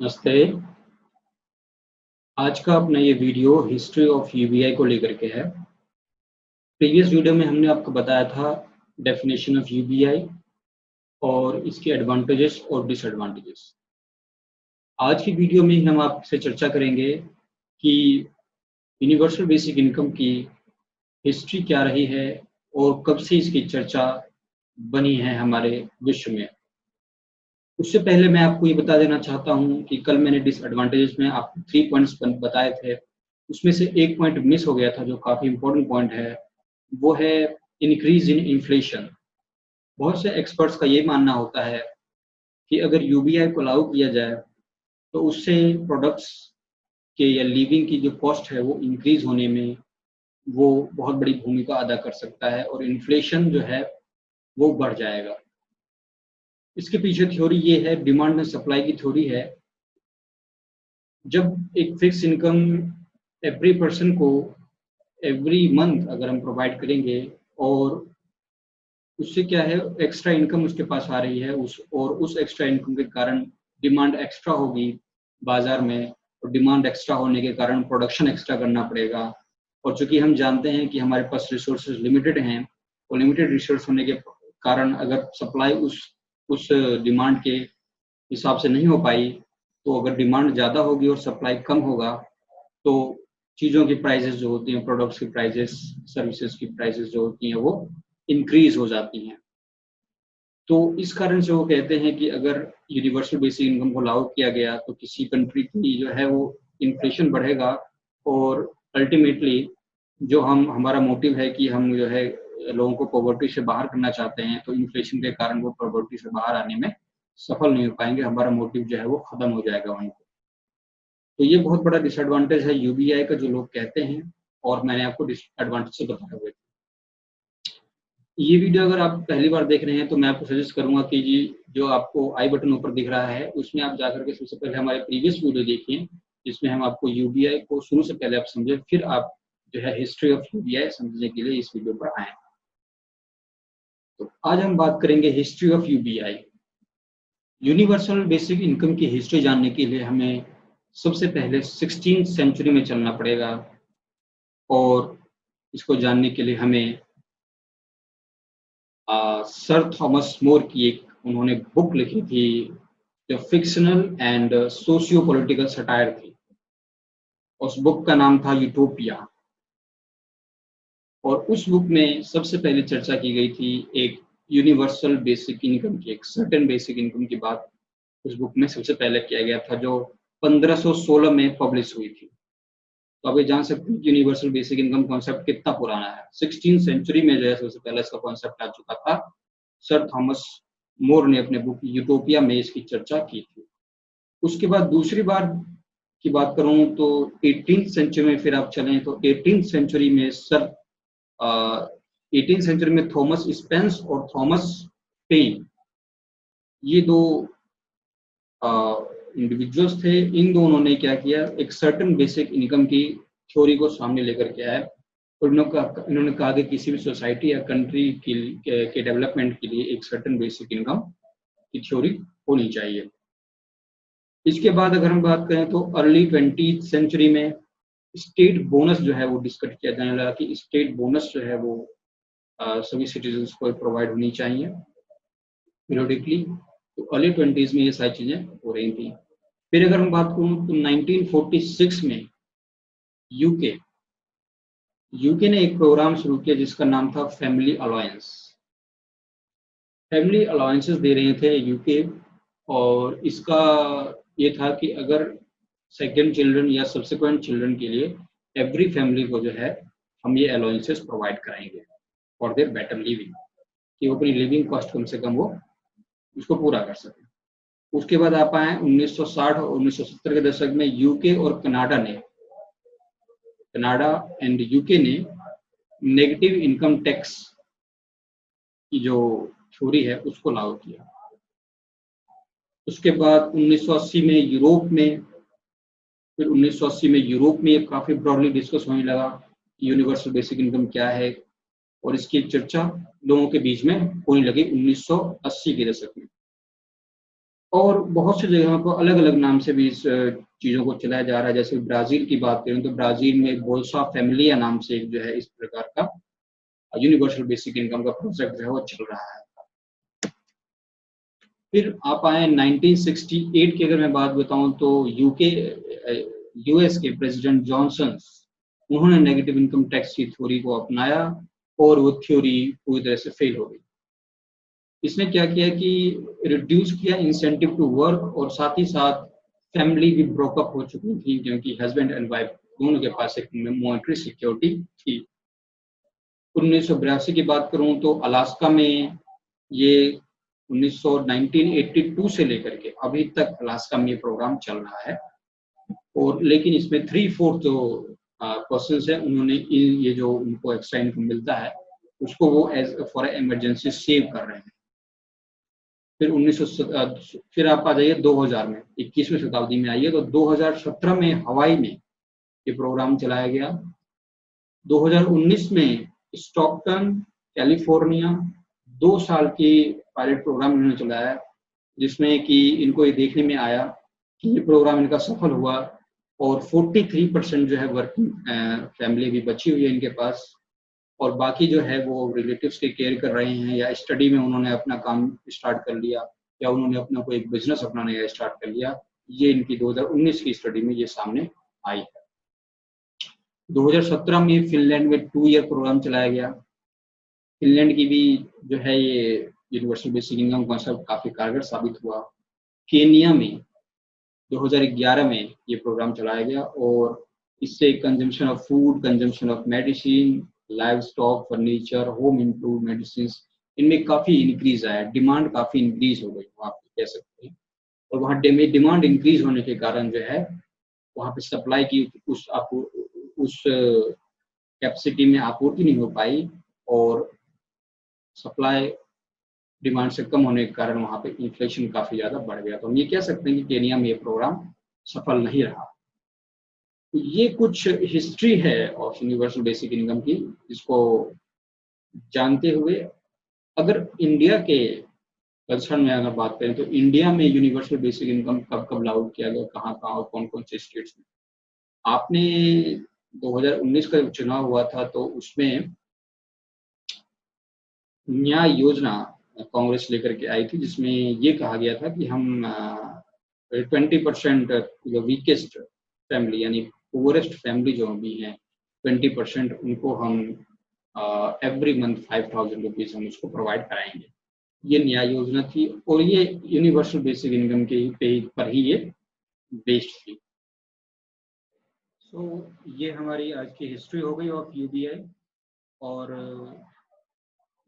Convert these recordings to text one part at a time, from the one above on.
नमस्ते। आज का अपना ये वीडियो हिस्ट्री ऑफ यूबीआई को लेकर के है। प्रीवियस वीडियो में हमने आपको बताया था डेफिनेशन ऑफ यूबीआई और इसके एडवांटेजेस और डिसएडवांटेजेस। आज की वीडियो में हम आपसे चर्चा करेंगे कि यूनिवर्सल बेसिक इनकम की हिस्ट्री क्या रही है और कब से इसकी चर्चा बनी है हमारे विश्व में। उससे पहले मैं आपको ये बता देना चाहता हूँ कि कल मैंने डिसएडवांटेजेस में आपको 3 पॉइंट्स बताए थे। उसमें से एक पॉइंट मिस हो गया था जो काफ़ी इम्पोर्टेंट पॉइंट है, वो है इंक्रीज इन इन्फ्लेशन। बहुत से एक्सपर्ट्स का ये मानना होता है कि अगर यूबीआई को लागू किया जाए तो उससे प्रोडक्ट्स के या लिविंग की जो कॉस्ट है वो इंक्रीज होने में वो बहुत बड़ी भूमिका अदा कर सकता है और इन्फ्लेशन जो है वो बढ़ जाएगा। इसके पीछे थ्योरी ये है, डिमांड एंड सप्लाई की थ्योरी है। जब एक फिक्स इनकम एवरी पर्सन को एवरी मंथ अगर हम प्रोवाइड करेंगे और उससे क्या है, एक्स्ट्रा इनकम उसके पास आ रही है उस एक्स्ट्रा इनकम के कारण डिमांड एक्स्ट्रा होगी बाजार में, और डिमांड एक्स्ट्रा होने के कारण प्रोडक्शन एक्स्ट्रा करना पड़ेगा। और चूंकि हम जानते हैं कि हमारे पास रिसोर्सेज लिमिटेड हैं और लिमिटेड रिसोर्स होने के कारण अगर सप्लाई उस डिमांड के हिसाब से नहीं हो पाई, तो अगर डिमांड ज़्यादा होगी और सप्लाई कम होगा तो चीज़ों की प्राइसेस जो होती हैं, प्रोडक्ट्स की प्राइसेस, सर्विसेज की प्राइसेस जो होती हैं वो इंक्रीज हो जाती हैं। तो इस कारण से वो कहते हैं कि अगर यूनिवर्सल बेसिक इनकम को लागू किया गया तो किसी कंट्री की जो है वो इन्फ्लेशन बढ़ेगा और अल्टीमेटली जो हमारा मोटिव है कि हम जो है लोगों को पॉवर्टी से बाहर करना चाहते हैं, तो इन्फ्लेशन के कारण वो पॉवर्टी से बाहर आने में सफल नहीं हो पाएंगे, हमारा मोटिव जो है वो खत्म हो जाएगा वहीं पे। तो ये बहुत बड़ा डिसएडवांटेज है यूबीआई का जो लोग कहते हैं, और मैंने आपको डिसएडवांटेज से बताया हुआ है। ये वीडियो अगर आप पहली बार देख रहे हैं तो मैं आपको सजेस्ट करूंगा कि जी जो आपको आई बटन ऊपर दिख रहा है उसमें आप जाकर के सबसे पहले हमारे प्रीवियस वीडियो देखिए, जिसमें हम आपको यूबीआई को शुरू से पहले आप समझे, फिर आप जो है हिस्ट्री ऑफ यूबीआई समझने के लिए इस वीडियो पर आए। तो आज हम बात करेंगे history of UBI. Universal basic income की हिस्ट्री जानने के लिए हमें सबसे पहले 16th सेंचुरी में चलना पड़ेगा, और इसको जानने के लिए हमें सर थॉमस मोर की एक उन्होंने बुक लिखी थी जो fictional and socio political satire थी। उस बुक का नाम था यूटोपिया, और उस बुक में सबसे पहले चर्चा की गई थी एक यूनिवर्सल बेसिक इनकम की, एक सर्टेन बेसिक इनकम की बात उस बुक में सबसे पहले किया गया था जो 1516 में पब्लिश हुई थी। तो आप ये जान सकते हैं कि यूनिवर्सल बेसिक इनकम कॉन्सेप्ट कितना पुराना है। 16th सेंचुरी में जो है सबसे पहले इसका कॉन्सेप्ट आ चुका था। सर थॉमस मोर ने अपने बुक यूटोपिया में इसकी चर्चा की थी। उसके बाद दूसरी बार की बात करूं तो 18th सेंचुरी में फिर आप चलें तो 18th सेंचुरी में 18th सेंचुरी में थॉमस स्पेंस और थॉमस पेन, ये दो इंडिविजुअल्स थे। इन दोनों ने क्या किया, एक सर्टेन बेसिक इनकम की थ्योरी को सामने लेकर के आए, और इन्होंने कहा कि किसी भी सोसाइटी या कंट्री के डेवलपमेंट के लिए एक सर्टेन बेसिक इनकम की थ्योरी होनी चाहिए। इसके बाद अगर हम बात करें तो अर्ली 20th सेंचुरी में स्टेट बोनस जो है वो डिस्कस किया जाने लगा कि स्टेट बोनस जो है वो सभी सिटीजन्स को प्रोवाइड होनी चाहिए पीरियडिकली। तो अर्ली 20s में ये सारी चीजें हो रही थी। फिर अगर हम बात करूं तो 1946 में यूके ने एक प्रोग्राम शुरू किया जिसका नाम था फैमिली अलायंस। फैमिली अलायंसेस दे रहे थे यूके, और इसका ये था कि अगर सेकेंड चिल्ड्रन या सब्सिक्वेंट चिल्ड्रन के लिए एवरी फैमिली को जो है हम ये अलाउंसेस प्रोवाइड कराएंगे फॉर देयर बेटर लिविंग, कि वो अपनी लिविंग कॉस्ट कम से कम वो उसको पूरा कर सके। उसके बाद आप आए 1960 और 1970 के दशक में यूके और कनाडा एंड यूके ने नेगेटिव इनकम टैक्स की जो थ्योरी है उसको लागू किया। उसके बाद 1980 में यूरोप में काफी ब्रॉडली डिस्कस होने लगा कि यूनिवर्सल बेसिक इनकम क्या है, और इसकी चर्चा लोगों के बीच में होने लगी 1980 के दशक में। और बहुत सी जगहों को अलग-अलग नाम से भी इस चीज़ों को चलाया जा रहा है। जैसे ब्राज़ील की बात करें तो ब्राज़ील में बोल्सा फ़ैमिलिया नाम से एक जो है इस प्रकार का यूनिवर्सल बेसिक इनकम का प्रोजेक्ट जो है वो चल रहा है। फिर आप आए 1968 की अगर मैं बात बताऊँ तो यूएस के प्रेसिडेंट जॉनसन उन्होंने नेगेटिव इनकम टैक्स की थ्योरी को अपनाया और वो थ्योरी पूरी तरह से फेल हो गई। इसने क्या किया कि रिड्यूस किया इंसेंटिव टू वर्क और साथ ही साथ फैमिली भी ब्रोकअप हो चुकी थी क्योंकि हस्बैंड एंड वाइफ दोनों के पास एक मॉनेटरी सिक्योरिटी थी। 1982 की बात करूं तो अलास्का में ये 1982 से लेकर के अभी तक अलास्का में ये प्रोग्राम चल रहा है और लेकिन इसमें 3/4 जो पर्सन है उन्होंने ये जो उनको एक्स्ट्रा इनकम मिलता है उसको वो एज फॉर इमरजेंसी सेव कर रहे हैं। फिर 1900 फिर आप आ जाइए 2000 में 21वीं शताब्दी में आइए तो 2017 में हवाई में ये प्रोग्राम चलाया गया। 2019 में स्टॉकटन कैलिफोर्निया 2 साल की पायलट प्रोग्राम इन्होंने चलाया जिसमें कि इनको ये देखने में आया कि ये प्रोग्राम इनका सफल हुआ और 43% जो है वर्किंग फैमिली भी बची हुई है इनके पास और बाकी जो है वो रिलेटिव्स की केयर कर रहे हैं या स्टडी में उन्होंने अपना काम स्टार्ट कर लिया या उन्होंने अपना कोई एक बिजनेस अपना नया स्टार्ट कर लिया। ये इनकी 2019 की स्टडी में ये सामने आई है। 2017 में फिनलैंड में 2 ईयर प्रोग्राम चलाया गया। फिनलैंड की भी जो है ये यूनिवर्सल बेसिक इनकम कॉन्सेप्ट काफी कारगर साबित हुआ। केनिया में 2011 में ये प्रोग्राम चलाया गया और इससे consumption of food, consumption of medicine, live stock, furniture, home improve medicine इनमें काफी इंक्रीज आया, डिमांड काफी इंक्रीज हो गई वहाँ पे कह सकते हैं। और वहाँ डिमांड इंक्रीज होने के कारण जो है वहाँ पे सप्लाई की उस कैपेसिटी में आपूर्ति नहीं हो पाई और सप्लाई डिमांड से कम होने के कारण वहाँ पे इन्फ्लेशन काफी ज्यादा बढ़ गया। तो हम ये कह सकते हैं कि केनिया में ये प्रोग्राम सफल नहीं रहा। तो ये कुछ हिस्ट्री है ऑफ यूनिवर्सल बेसिक इनकम की जिसको जानते हुए अगर इंडिया के कंसर्न में अगर बात करें तो इंडिया में यूनिवर्सल बेसिक इनकम कब कब लागू किया गया, कहाँ और कौन कौन से स्टेट्स में। आपने 2019 का चुनाव हुआ था तो उसमें न्याय योजना कांग्रेस लेकर के आई थी जिसमें ये कहा गया था कि हम 20% जो वीकेस्ट फैमिली यानी पुअरेस्ट फैमिली जो भी हैं 20% उनको हम एवरी मंथ 5,000 रुपीज हम उसको प्रोवाइड कराएंगे। ये न्याय योजना थी और ये यूनिवर्सल बेसिक इनकम के पे पर ही ये बेस्ड थी। सो ये हमारी आज की हिस्ट्री हो गई ऑफ यूबीआई और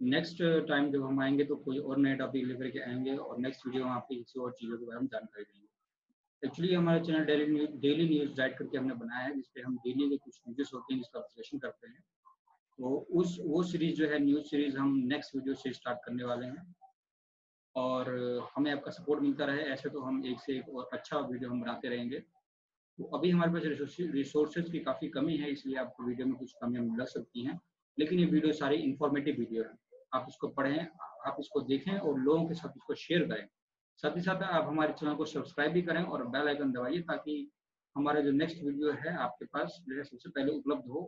नेक्स्ट टाइम जब हम आएंगे तो कोई और नए टॉपिक लेकर के आएंगे और नेक्स्ट वीडियो में आपकी किसी और चीज़ों के बारे में जानकारी देंगे। एक्चुअली हमारा चैनल डेली न्यूज़ राइट करके हमने बनाया है जिसपे हम डेली के कुछ न्यूज़ होते हैं जिसका विश्लेषण करते हैं। तो वो सीरीज जो है न्यूज़ सीरीज हम नेक्स्ट वीडियो से स्टार्ट करने वाले हैं और हमें आपका सपोर्ट मिलता रहे ऐसे तो हम एक से एक और अच्छा वीडियो हम बनाते रहेंगे। तो अभी हमारे पास रिसोर्सेज की काफ़ी कमी है इसलिए आपको वीडियो में कुछ कमियाँ लग सकती हैं लेकिन ये वीडियो सारी इंफॉर्मेटिव वीडियो है। आप इसको पढ़ें, आप इसको देखें और लोगों के साथ इसको शेयर करें। साथ ही साथ आप हमारे चैनल को सब्सक्राइब भी करें और बेल आइकन दबाइए ताकि हमारा जो नेक्स्ट वीडियो है आपके पास जो है सबसे पहले उपलब्ध हो।